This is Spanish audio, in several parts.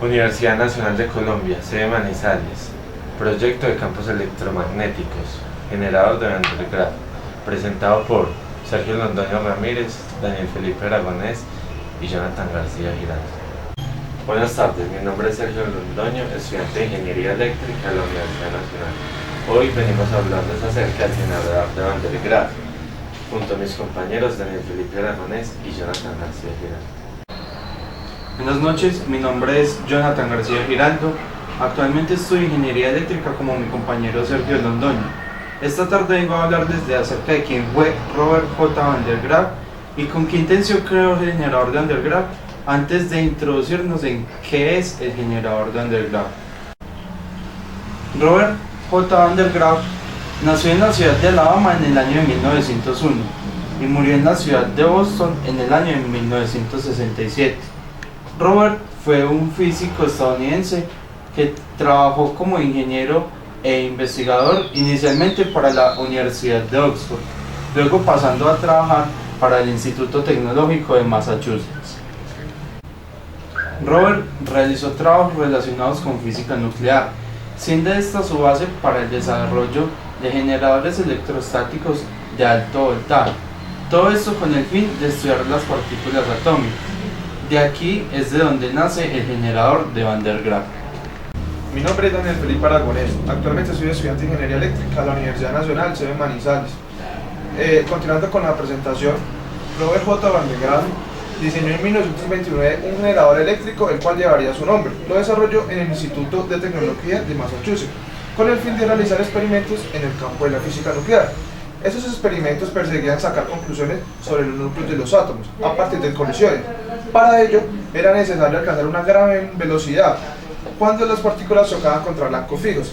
Universidad Nacional de Colombia, sede Manizales. Proyecto de campos electromagnéticos, generador de Van der Graaf, presentado por Sergio Londoño Ramírez, Daniel Felipe Aragonés y Jonathan García Giraldo. Buenas tardes, mi nombre es Sergio Londoño, estudiante de Ingeniería Eléctrica de la Universidad Nacional. Hoy venimos a hablarles acerca del generador de Van der Graaf, junto a mis compañeros Daniel Felipe Aragonés y Jonathan García Giraldo. Buenas noches, mi nombre es Jonathan García Giraldo. Actualmente estudio Ingeniería Eléctrica como mi compañero Sergio Londoño. Esta tarde vengo a hablarles acerca de quién fue Robert J. Van der Graaf y con qué intención creó el generador de Van der Graaf, antes de introducirnos en qué es el generador de Van der Graaf. Robert J. Van der Graaf nació en la ciudad de Alabama en el año de 1901 y murió en la ciudad de Boston en el año de 1967. Robert fue un físico estadounidense que trabajó como ingeniero e investigador inicialmente para la Universidad de Oxford, luego pasando a trabajar para el Instituto Tecnológico de Massachusetts. Robert realizó trabajos relacionados con física nuclear, siendo esta su base para el desarrollo de generadores electrostáticos de alto voltaje, todo esto con el fin de estudiar las partículas atómicas. De aquí es de donde nace el generador de Van der Graaf. Mi nombre es Daniel Felipe Aragonés, actualmente soy estudiante de Ingeniería Eléctrica de la Universidad Nacional, sede Manizales. Continuando con la presentación, Robert J. Van der Graaf diseñó en 1929 un generador eléctrico el cual llevaría su nombre. Lo desarrolló en el Instituto de Tecnología de Massachusetts, con el fin de realizar experimentos en el campo de la física nuclear. Esos experimentos perseguían sacar conclusiones sobre los núcleos de los átomos a partir de colisiones. Para ello, era necesario alcanzar una gran velocidad cuando las partículas chocaban contra blancos fijos.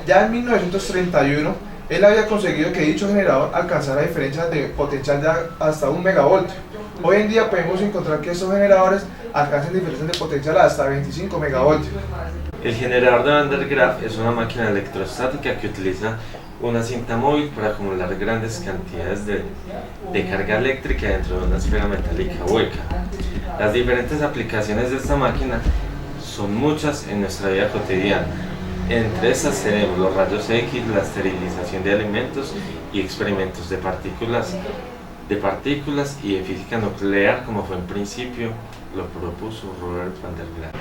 Ya en 1931, él había conseguido que dicho generador alcanzara diferencias de potencial de hasta 1 megavoltio. Hoy en día podemos encontrar que estos generadores alcanzan diferencias de potencial hasta 25 megavoltios. El generador de Van der Graaf es una máquina electrostática que utiliza una cinta móvil para acumular grandes cantidades de carga eléctrica dentro de una esfera metálica hueca. Las diferentes aplicaciones de esta máquina son muchas en nuestra vida cotidiana. Entre estas tenemos los rayos X, la esterilización de alimentos y experimentos de partículas y de física nuclear, como fue en principio lo propuso Robert Van der Graaf.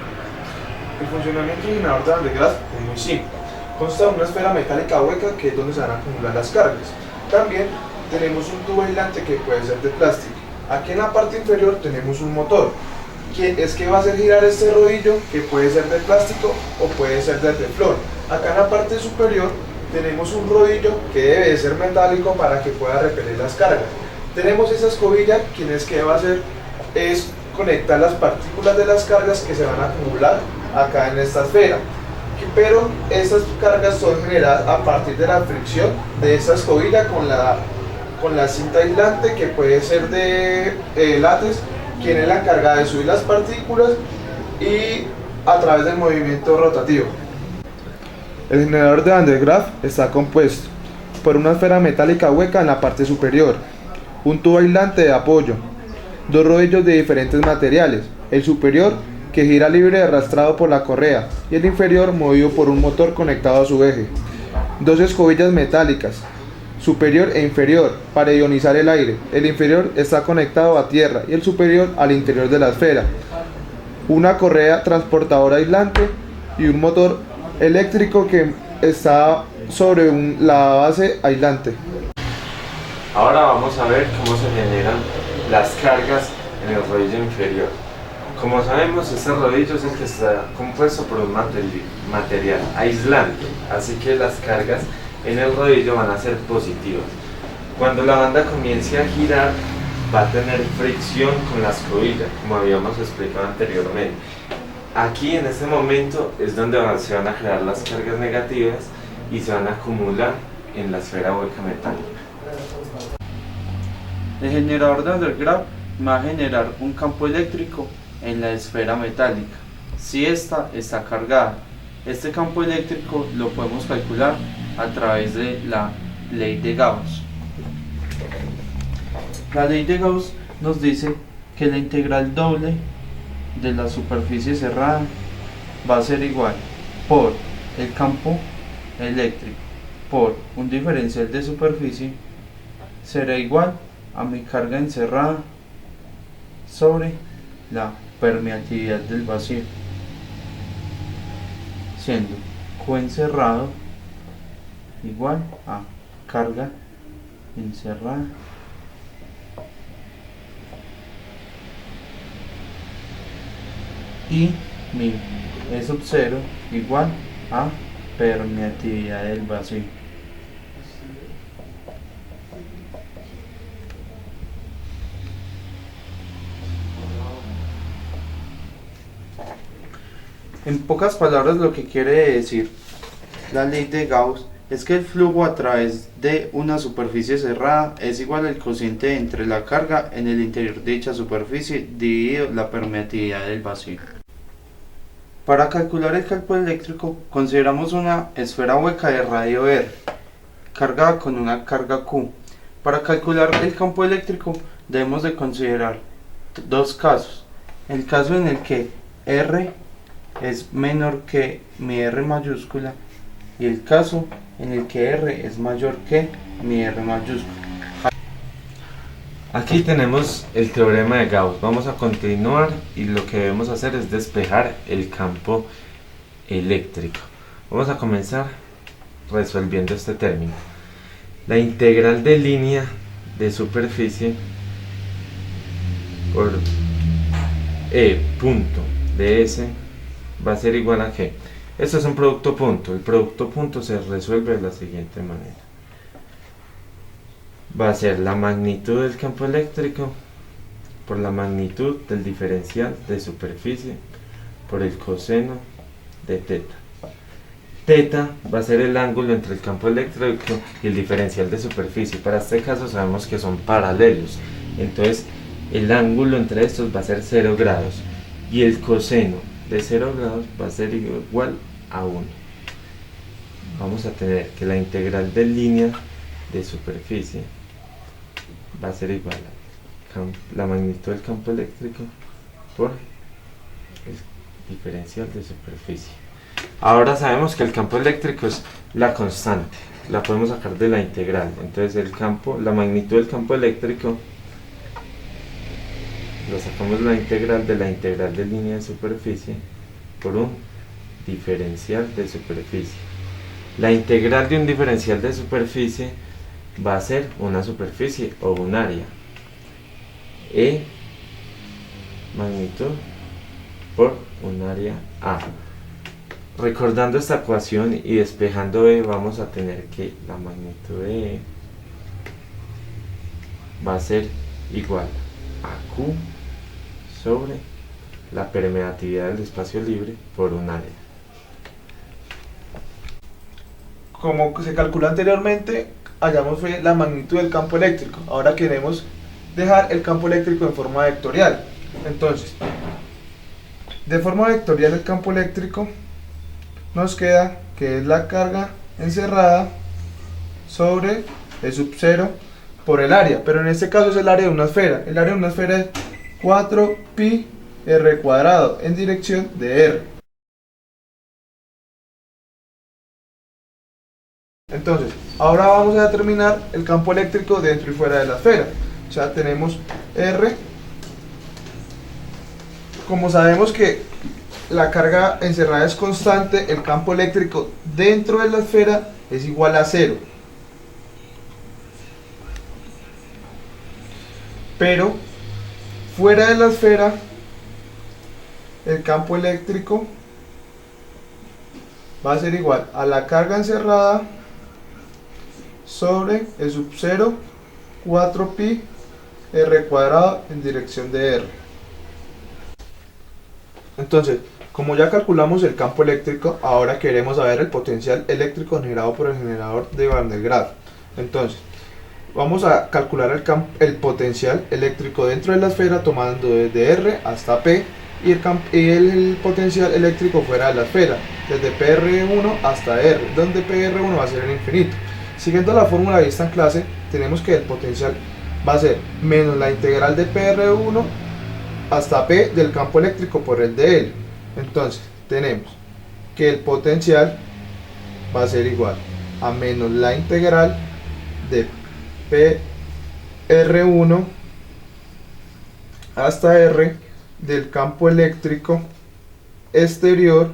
El funcionamiento del generador de Van der Graaf es muy simple. Consta de una esfera metálica hueca que es donde se van a acumular las cargas. También tenemos un tubo aislante que puede ser de plástico. Aquí en la parte inferior tenemos un motor, que va a hacer girar este rodillo, que puede ser de plástico o puede ser de teflón. Acá en la parte superior tenemos un rodillo que debe de ser metálico para que pueda repeler las cargas. Tenemos esa escobilla, que va a hacer es conectar las partículas de las cargas que se van a acumular acá en esta esfera. Pero estas cargas son generadas a partir de la fricción de esta escobilla con la cinta aislante, que puede ser de látex, quien es la encargada de subir las partículas y a través del movimiento rotativo. El generador de Van der Graaf está compuesto por una esfera metálica hueca en la parte superior, un tubo aislante de apoyo, dos rodillos de diferentes materiales, el superior que gira libre arrastrado por la correa y el inferior movido por un motor conectado a su eje, dos escobillas metálicas, superior e inferior, para ionizar el aire. El inferior está conectado a tierra y el superior al interior de la esfera, una correa transportadora aislante y un motor eléctrico que está sobre la base aislante. Ahora vamos a ver cómo se generan las cargas en el rodillo inferior. Como sabemos, este rodillo es el que está compuesto por un material aislante, así que las cargas en el rodillo van a ser positivas. Cuando la banda comience a girar, va a tener fricción con la escobilla, como habíamos explicado anteriormente. Aquí, en este momento, es donde se van a crear las cargas negativas y se van a acumular en la esfera hueca metálica. El generador de Van der Graaf va a generar un campo eléctrico en la esfera metálica, si ésta está cargada. Este campo eléctrico lo podemos calcular a través de la ley de Gauss. La ley de Gauss nos dice que la integral doble de la superficie cerrada va a ser igual por el campo eléctrico por un diferencial de superficie será igual a mi carga encerrada sobre la permeatividad del vacío, siendo Q encerrado igual a carga encerrada y mi E sub 0 igual a permeatividad del vacío. En pocas palabras, lo que quiere decir la ley de Gauss es que el flujo a través de una superficie cerrada es igual al cociente entre la carga en el interior de dicha superficie dividido la permeatividad del vacío. Para calcular el campo eléctrico, consideramos una esfera hueca de radio R, cargada con una carga Q. Para calcular el campo eléctrico debemos de considerar dos casos. El caso en el que R es menor que mi R mayúscula y el caso en el que R es mayor que mi R mayúscula. Aquí tenemos el teorema de Gauss. Vamos a continuar y lo que debemos hacer es despejar el campo eléctrico. Vamos a comenzar resolviendo este término. La integral de línea de superficie por E punto de S va a ser igual a ¿qué? Esto es un producto punto. El producto punto se resuelve de la siguiente manera. Va a ser la magnitud del campo eléctrico por la magnitud del diferencial de superficie por el coseno de teta. Teta va a ser el ángulo entre el campo eléctrico y el diferencial de superficie. Para este caso sabemos que son paralelos. Entonces el ángulo entre estos va a ser 0 grados. Y el coseno de 0 grados va a ser igual a 1. Vamos a tener que la integral de línea de superficie va a ser igual a la magnitud del campo eléctrico por el diferencial de superficie. Ahora sabemos que el campo eléctrico es la constante, la podemos sacar de la integral. Entonces la magnitud del campo eléctrico lo sacamos la integral de línea de superficie por un diferencial de superficie. La integral de un diferencial de superficie va a ser una superficie o un área. E magnitud por un área A. Recordando esta ecuación y despejando E, vamos a tener que la magnitud de E va a ser igual a Q sobre la permeatividad del espacio libre por un área. Como se calculó anteriormente, hallamos fue la magnitud del campo eléctrico. Ahora queremos dejar el campo eléctrico en forma vectorial. Entonces, de forma vectorial el campo eléctrico nos queda que es la carga encerrada sobre E sub 0 por el área, pero en este caso es el área de una esfera. El área de una esfera es 4 pi r cuadrado en dirección de r. Entonces, ahora vamos a determinar el campo eléctrico dentro y fuera de la esfera. O sea, tenemos R. Como sabemos que la carga encerrada es constante, el campo eléctrico dentro de la esfera es igual a 0. Pero fuera de la esfera, el campo eléctrico va a ser igual a la carga encerrada sobre E sub 0 4 pi r cuadrado en dirección de r. Entonces, como ya calculamos el campo eléctrico, ahora queremos saber el potencial eléctrico generado por el generador de Van der Graaf. Entonces, vamos a calcular el potencial eléctrico dentro de la esfera tomando desde R hasta P y el potencial eléctrico fuera de la esfera, desde PR1 hasta R, donde PR1 va a ser el infinito. Siguiendo la fórmula vista en clase, tenemos que el potencial va a ser menos la integral de PR1 hasta P del campo eléctrico por el de L. Entonces, tenemos que el potencial va a ser igual a menos la integral de PR1 hasta R del campo eléctrico exterior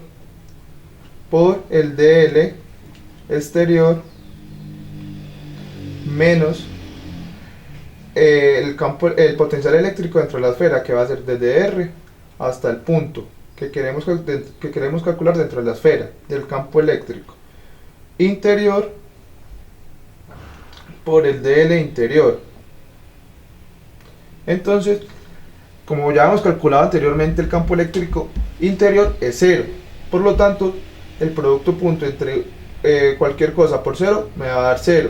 por el dl exterior menos el potencial eléctrico dentro de la esfera, que va a ser desde R hasta el punto que queremos calcular dentro de la esfera del campo eléctrico interior por el dl interior. Entonces, como ya hemos calculado anteriormente, el campo eléctrico interior es 0, por lo tanto el producto punto entre cualquier cosa por 0 me va a dar 0.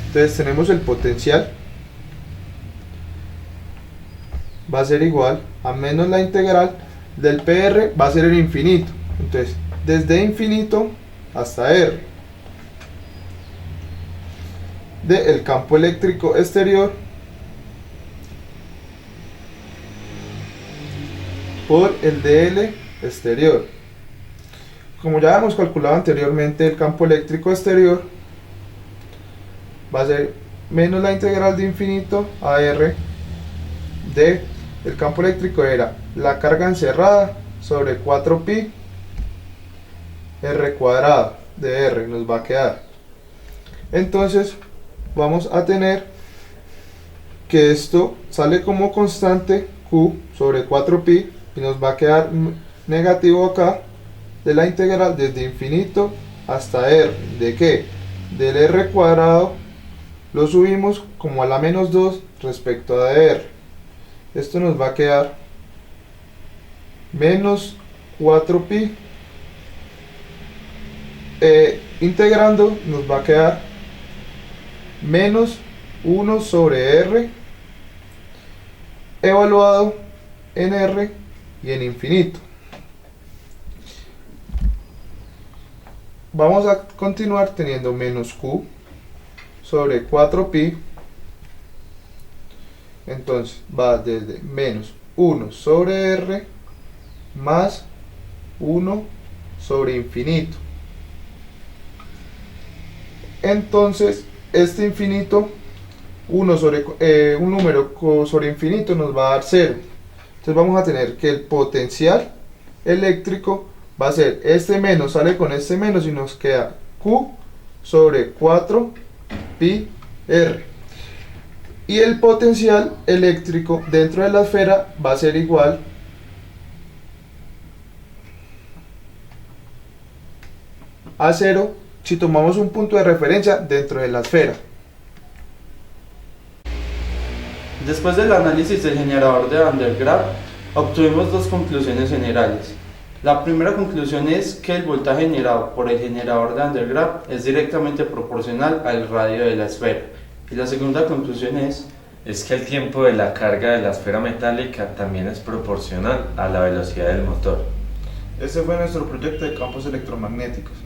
Entonces tenemos el potencial va a ser igual a menos la integral del PR, va a ser el infinito, entonces desde infinito hasta R del campo eléctrico exterior por el dl exterior. Como ya hemos calculado anteriormente, el campo eléctrico exterior va a ser menos la integral de infinito a R de el campo eléctrico era la carga encerrada sobre 4pi R cuadrado de R nos va a quedar. Entonces vamos a tener que esto sale como constante Q sobre 4pi y nos va a quedar negativo acá de la integral desde infinito hasta R. ¿De qué? Del R cuadrado lo subimos como a la menos 2 respecto a R. Esto nos va a quedar menos 4pi. Integrando nos va a quedar menos 1 sobre R evaluado en R y en infinito. Vamos a continuar teniendo menos Q sobre 4pi. Entonces va desde menos 1 sobre R más 1 sobre infinito. Entonces este infinito, un número sobre infinito nos va a dar 0. Entonces vamos a tener que el potencial eléctrico va a ser este menos, sale con este menos y nos queda Q sobre 4 pi R. Y el potencial eléctrico dentro de la esfera va a ser igual a 0 si tomamos un punto de referencia dentro de la esfera. Después del análisis del generador de Van der Graaf, obtuvimos dos conclusiones generales. La primera conclusión es que el voltaje generado por el generador de Van der Graaf es directamente proporcional al radio de la esfera. Y la segunda conclusión es que el tiempo de la carga de la esfera metálica también es proporcional a la velocidad del motor. Este fue nuestro proyecto de campos electromagnéticos.